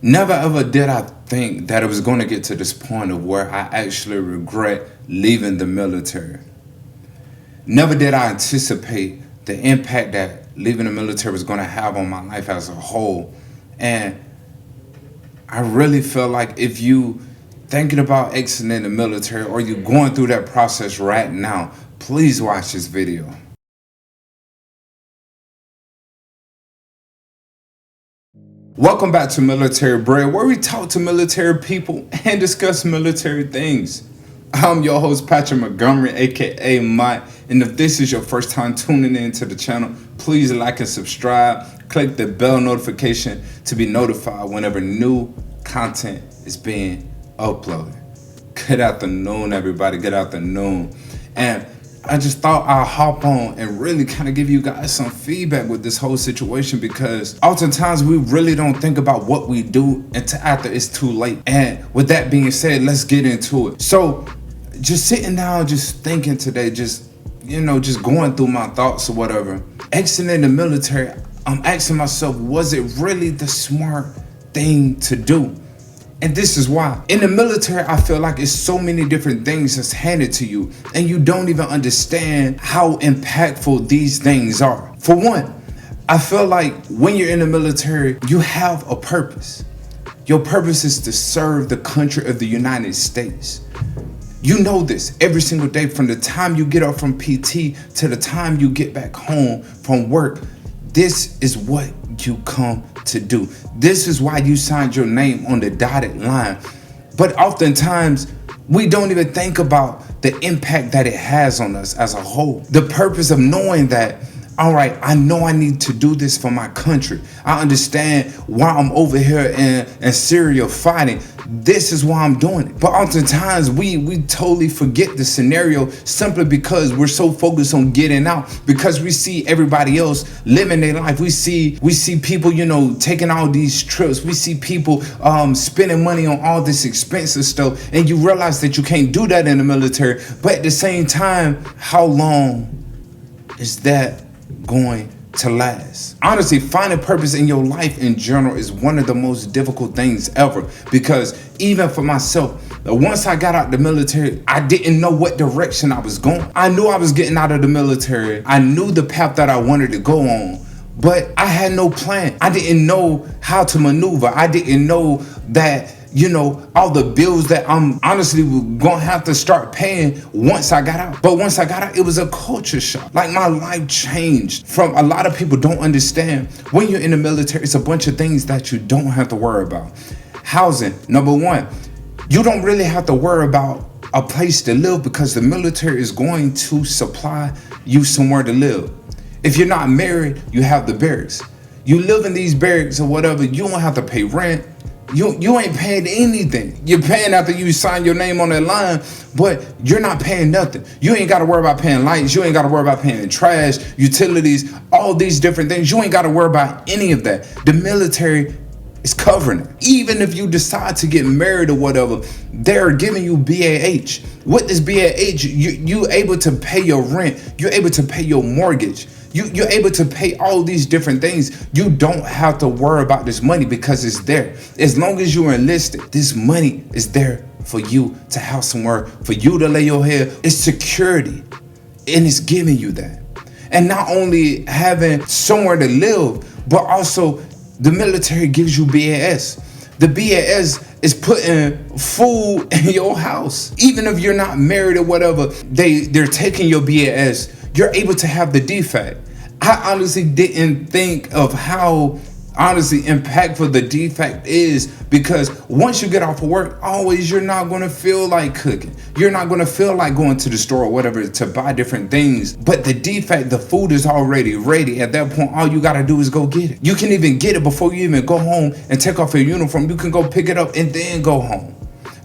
Never ever did I think that it was going to get to this point of where I actually regret leaving the military. Never did I anticipate the impact that leaving the military was going to have on my life as a whole. And I really feel like if you thinking about exiting the military or you going through that process right now, please watch this video. Welcome back to Military Bred, where we talk to military people and discuss military things. I'm your host, Patrick Montgomery, aka Mike, and if this is your first time tuning into the channel, please like and subscribe. Click the bell notification to be notified whenever new content is being uploaded. Good afternoon, everybody. Good afternoon. And I just thought I'd hop on and really kind of give you guys some feedback with this whole situation, because oftentimes we really don't think about what we do until after it's too late. And with that being said, let's get into it. So just sitting down, just thinking today, just going through my thoughts or whatever, exiting the military, I'm asking myself, was it really the smart thing to do? And this is why. In the military, I feel like it's so many different things that's handed to you, and you don't even understand how impactful these things are. For one, I feel like when you're in the military, you have a purpose. Your purpose is to serve the country of the United States. You know this every single day, from the time you get up from PT to the time you get back home from work. This is what you come to do. This is why you signed your name on the dotted line. But oftentimes, we don't even think about the impact that it has on us as a whole. The purpose of knowing that, all right, I know I need to do this for my country. I understand why I'm over here in Syria fighting. This is why I'm doing it. But oftentimes we totally forget the scenario simply because we're so focused on getting out, because we see everybody else living their life. We see people, taking all these trips. We see people spending money on all this expensive stuff, and you realize that you can't do that in the military. But at the same time, how long is that going to last? Honestly, finding purpose in your life in general is one of the most difficult things ever, because even for myself, once I got out the military, I didn't know what direction I was going. I knew I was getting out of the military. I knew the path that I wanted to go on, but I had no plan. I didn't know how to maneuver. I didn't know that all the bills that I'm honestly gonna have to start paying once I got out. But once I got out, it was a culture shock. Like, my life changed. From a lot of people don't understand, when you're in the military, it's a bunch of things that you don't have to worry about. Housing, number one. You don't really have to worry about a place to live, because the military is going to supply you somewhere to live. If you're not married, you have the barracks. You live in these barracks or whatever, you don't have to pay rent. You ain't paying anything. You're paying after you sign your name on that line, but you're not paying nothing. You ain't got to worry about paying lights. You ain't got to worry about paying trash, utilities, all these different things. You ain't got to worry about any of that. The military is covering it. Even if you decide to get married or whatever, they're giving you BAH. With this BAH, you're able to pay your rent. You're able to pay your mortgage. You're able to pay all these different things. You don't have to worry about this money, because it's there. As long as you're enlisted, this money is there for you to have somewhere, for you to lay your head. It's security, and it's giving you that. And not only having somewhere to live, but also the military gives you BAS. The BAS is putting food in your house. Even if you're not married or whatever, they're taking your BAS. You're able to have the defect. I honestly didn't think of how impactful the defect is, because once you get off of work, you're not going to feel like cooking. You're not going to feel like going to the store or whatever to buy different things. But the defect, the food is already ready. At that point, all you got to do is go get it. You can even get it before you even go home and take off your uniform. You can go pick it up and then go home.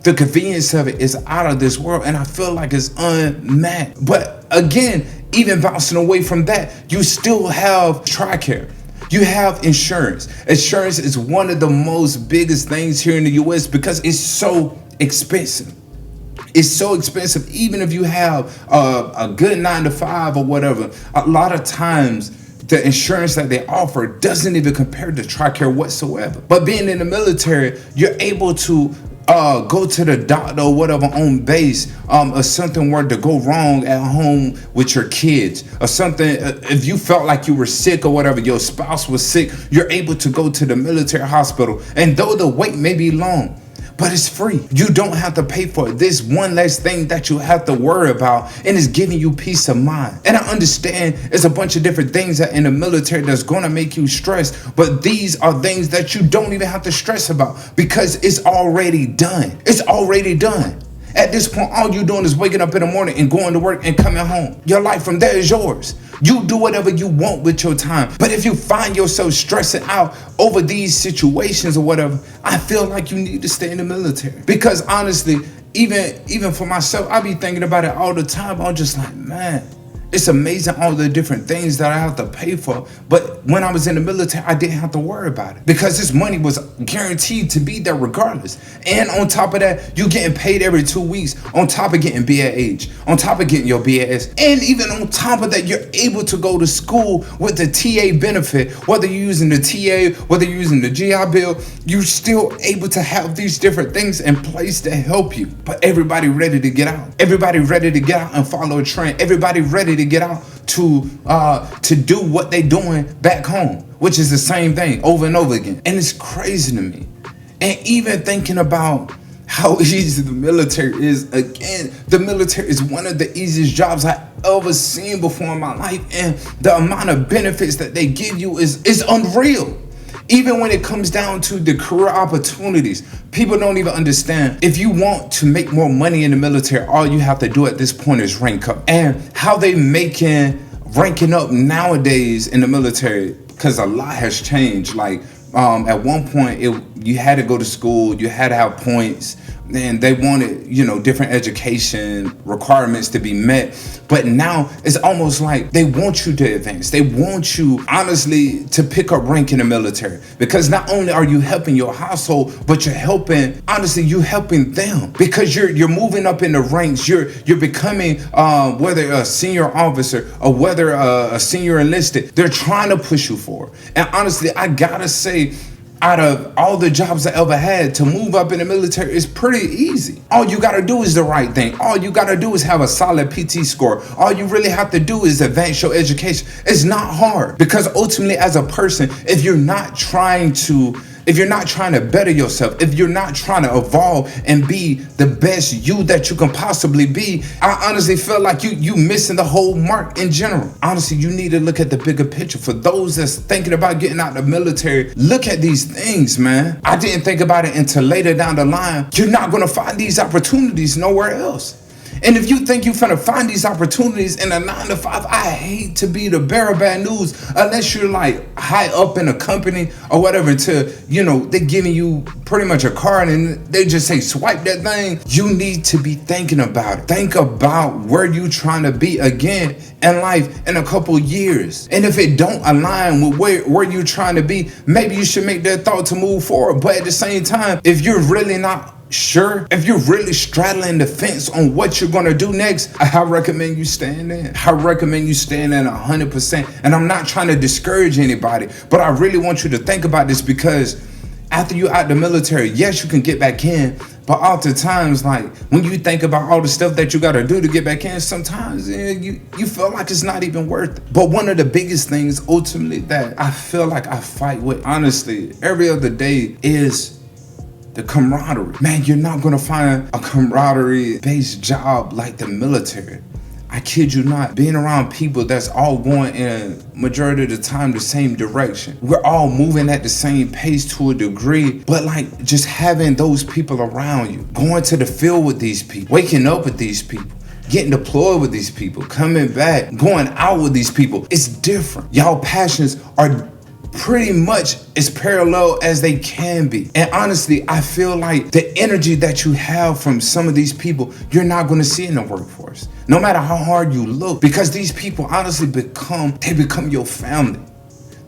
The convenience of it is out of this world, and I feel like it's unmatched. But again, even bouncing away from that, you still have TRICARE. You have insurance. Insurance is one of the most biggest things here in the US, because it's so expensive. It's so expensive. Even if you have a good 9 to 5 or whatever, a lot of times the insurance that they offer doesn't even compare to TRICARE whatsoever. But being in the military, you're able to go to the doctor or whatever on base, or something were to go wrong at home with your kids, or something, if you felt like you were sick or whatever, your spouse was sick, you're able to go to the military hospital. And though the wait may be long, but it's free. You don't have to pay for it. This one less thing that you have to worry about, and it's giving you peace of mind. And I understand there's a bunch of different things that in the military that's going to make you stress, but these are things that you don't even have to stress about because it's already done. It's already done. At this point, all you're doing is waking up in the morning and going to work and coming home. Your life from there is yours. You do whatever you want with your time. But if you find yourself stressing out over these situations or whatever, I feel like you need to stay in the military. Because honestly, even for myself, I be thinking about it all the time. I'm just like, man, it's amazing all the different things that I have to pay for. But when I was in the military, I didn't have to worry about it because this money was guaranteed to be there regardless. And on top of that, you getting paid every 2 weeks, on top of getting BAH, on top of getting your BAS. And even on top of that, you're able to go to school with the TA benefit. Whether you're using the TA, whether you're using the GI Bill, you're still able to have these different things in place to help you. But everybody ready to get out. Everybody ready to get out and follow a trend. Everybody ready to get out to do what they doing back home, which is the same thing over and over again. And it's crazy to me. And even thinking about how easy the military is, again, the military is one of the easiest jobs I ever seen before in my life, and the amount of benefits that they give you is unreal. Even when it comes down to the career opportunities, people don't even understand. If you want to make more money in the military, all you have to do at this point is rank up. And how they ranking up nowadays in the military, because a lot has changed. Like at one point, you had to go to school, you had to have points, and they wanted, different education requirements to be met. But now it's almost like they want you to advance. They want you, honestly, to pick up rank in the military. Because not only are you helping your household, but you're helping them. Because you're moving up in the ranks. You're becoming, whether a senior officer or whether a senior enlisted, they're trying to push you forward. And honestly, I gotta say, out of all the jobs I ever had, to move up in the military is pretty easy. All you gotta do is the right thing. All you gotta do is have a solid PT score. All you really have to do is advance your education. It's not hard, because ultimately as a person, if you're not trying to better yourself, if you're not trying to evolve and be the best you that you can possibly be, I honestly feel like you missing the whole mark in general. Honestly, you need to look at the bigger picture. For those that's thinking about getting out of the military, look at these things, man. I didn't think about it until later down the line. You're not gonna find these opportunities nowhere else. And if you think you're finna find these opportunities in a 9 to 5, I hate to be the bearer of bad news, unless you're like high up in a company or whatever, they're giving you pretty much a card and they just say swipe that thing. You need to be thinking about it. Think about where you trying to be again in life in a couple years. And if it don't align with where you're trying to be, maybe you should make that thought to move forward. But at the same time, if you're really not sure, if you're really straddling the fence on what you're gonna do next, I recommend you staying in. I recommend you staying in 100%. And I'm not trying to discourage anybody, but I really want you to think about this, because after you're out the military, yes, you can get back in, but oftentimes, like, when you think about all the stuff that you gotta do to get back in, sometimes you feel like it's not even worth it. But one of the biggest things ultimately that I feel like I fight with, honestly, every other day is the camaraderie. Man, you're not gonna find a camaraderie-based job like the military. I kid you not. Being around people that's all going in, majority of the time, the same direction. We're all moving at the same pace to a degree, but like just having those people around you, going to the field with these people, waking up with these people, getting deployed with these people, coming back, going out with these people, it's different. Y'all passions are pretty much as parallel as they can be. And honestly, I feel like the energy that you have from some of these people, you're not going to see in the workforce, no matter how hard you look, because these people honestly become your family.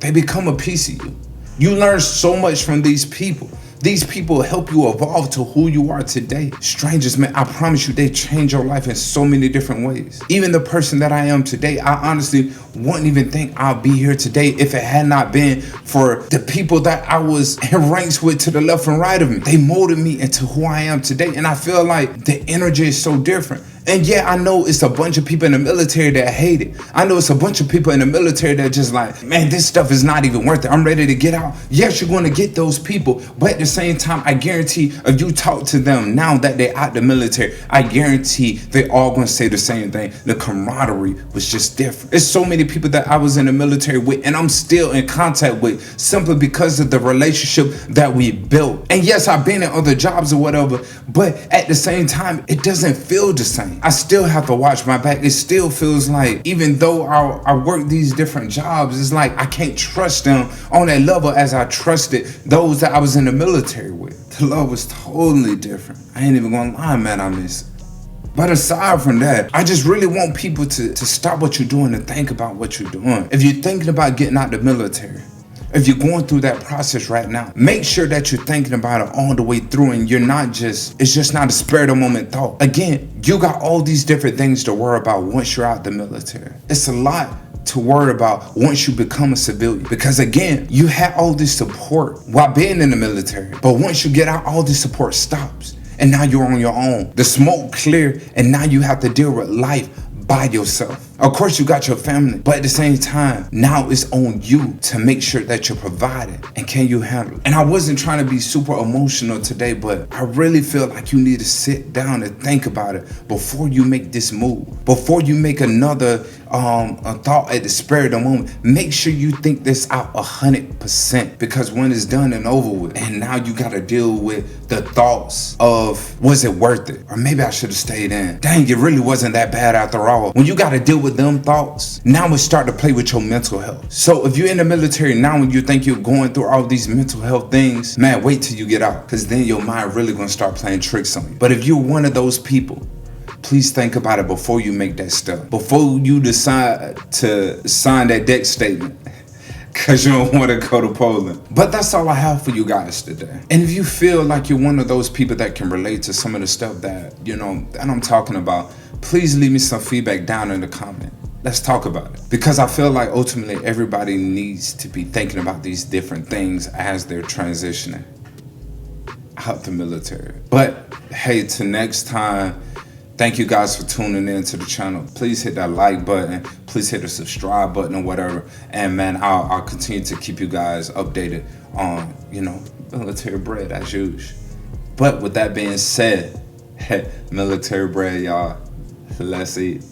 They become a piece of you. You learn so much from these people. These people help you evolve to who you are today. Strangers, man, I promise you, they change your life in so many different ways. Even the person that I am today, I honestly wouldn't even think I'll be here today if it had not been for the people that I was in ranks with to the left and right of me. They molded me into who I am today, and I feel like the energy is so different. And yeah, I know it's a bunch of people in the military that hate it. I know it's a bunch of people in the military that just like, man, this stuff is not even worth it. I'm ready to get out. Yes, you're going to get those people. But at the same time, I guarantee if you talk to them now that they're out the military, I guarantee they all going to say the same thing. The camaraderie was just different. There's so many people that I was in the military with and I'm still in contact with simply because of the relationship that we built. And yes, I've been in other jobs or whatever, but at the same time, it doesn't feel the same. I still have to watch my back. It still feels like, even though I work these different jobs, it's like I can't trust them on that level as I trusted those that I was in the military with. The love was totally different. I ain't even gonna lie, man, I miss it. But aside from that, I just really want people to stop what you're doing and think about what you're doing. If you're thinking about getting out the military, if you're going through that process right now, make sure that you're thinking about it all the way through and it's just not a spur of the moment thought. Again, you got all these different things to worry about once you're out the military. It's a lot to worry about once you become a civilian. Because again, you had all this support while being in the military. But once you get out, all this support stops. And now you're on your own. The smoke cleared and now you have to deal with life by yourself. Of course, you got your family, but at the same time, now it's on you to make sure that you're provided. And can you handle it? And I wasn't trying to be super emotional today, but I really feel like you need to sit down and think about it before you make this move. Before you make another a thought at the spur of the moment, make sure you think this out 100%. Because when it's done and over with, and now you got to deal with the thoughts of, was it worth it? Or maybe I should have stayed in. Dang, it really wasn't that bad after all. When you got to deal with them thoughts, now it's start to play with your mental health. So if you're in the military now and you think you're going through all these mental health things, man, wait till you get out, because then your mind really gonna start playing tricks on you. But if you're one of those people, please think about it before you make that step. Before you decide to sign that debt statement, because you don't want to go to Poland. But that's all I have for you guys today. And if you feel like you're one of those people that can relate to some of the stuff that, that I'm talking about, please leave me some feedback down in the comment. Let's talk about it. Because I feel like ultimately everybody needs to be thinking about these different things as they're transitioning out the military. But hey, till next time, thank you guys for tuning in to the channel. Please hit that like button. Please hit the subscribe button or whatever. And man, I'll continue to keep you guys updated on, military bread as usual. But with that being said, military bread, y'all. Let's eat.